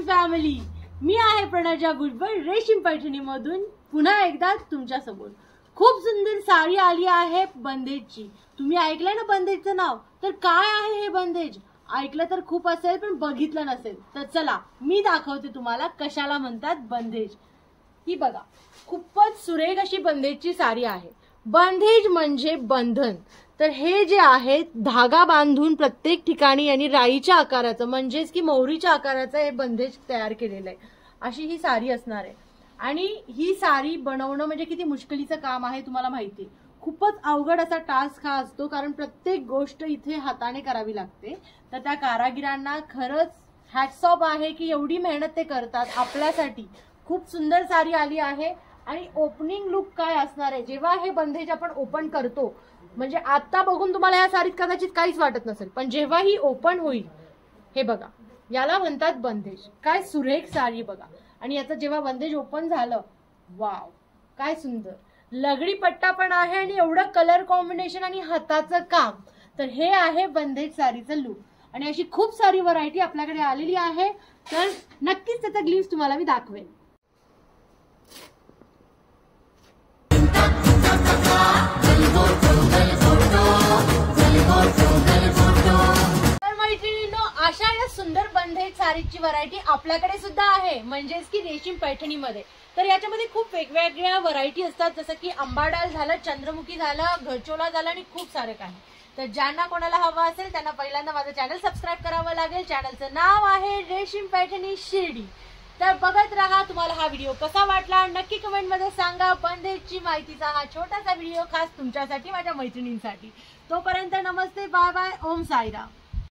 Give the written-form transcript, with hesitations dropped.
Family, मी आहे प्रणजा भुजबळ रेशीम पैठणी मधून पुन्हा एकदा तुमच्या समोर। खूप सुंदर साडी आली आहे बंदेजची। तुम्ही ऐकलंय ना बंदेजचं नाव? तर काय आहे हे बंदेज? ऐकलं तर खूप असेल पण बघितलं नसेल, तर चला मी दाखवते तुम्हाला कशाला म्हणतात बंदेज। ही बघा, खूपच सुरेख अशी बंदेजची साडी आहे। बंदेज म्हणजे बंधन। तर हे जे आहे धागा बांधून प्रत्येक ठिकाणी यांनी राईच्या आकाराचं म्हणजेच की मोहरीच्या आकाराचं हे बंदेज तयार केलेलं आहे। अशी ही साडी असणार आहे आणि ही साडी बनवणं म्हणजे किती मुश्किलीचं काम आहे तुम्हाला माहिती आहे। खूपच अवघड असा टास्क हा असतो, कारण प्रत्येक गोष्ट इथे हाताने करावी लागते। तर त्या कारागिरांना खरंच हॅट्स ऑफ आहे की एवढी मेहनत ते करतात आपल्यासाठी। खूप सुंदर साडी आली आहे आणि ओपनिंग लुक काय असणार आहे जेव्हा हे बंदेज आपण ओपन करतो, म्हणजे आता बघून तुम्हाला या साडीत कदाचित काहीच वाटत नसेल, पण जेव्हा ही ओपन होईल, हे बघा, याला म्हणतात बंदेज। काय सुरेख साडी बघा। आणि याचं जेव्हा बंदेज ओपन झालं, वाव काय सुंदर लगडी पट्टा पण आहे आणि एवढं कलर कॉम्बिनेशन आणि हाताचं काम। तर हे आहे बंदेज साडीचं लुक आणि अशी खूप सारी व्हरायटी आपल्याकडे आलेली आहे। तर नक्कीच त्याचा ग्लिम्स तुम्हाला मी दाखवेन। अशा या सुंदर बंदेज साडीची व्हरायटी आपल्याकडे सुद्धा आहे, म्हणजेच की रेशीम पैठणी मध्ये। तर याच्यामध्ये खूप वेगवेगळ्या व्हरायटी असतात, जसं की अंबाडाल झालं, चंद्रमुखी झालं, घरचोला झालं आणि खूप सारे काही। तर ज्यांना कोणाला हवं असेल त्यांना पहिल्यांदा माझं चॅनल सबस्क्राईब करावं लागेल। चॅनलचं नाव आहे रेशीम पैठणी शिर्डी। तर बघत राहा। तुम्हाला हा व्हिडिओ कसा वाटला नक्की कमेंट मध्ये सांगा। बंदेजची माहितीचा हा छोटासा व्हिडिओ खास तुमच्यासाठी, माझ्या मैत्रिणींसाठी। तोपर्यंत नमस्ते, बाय बाय, ओम साईराम।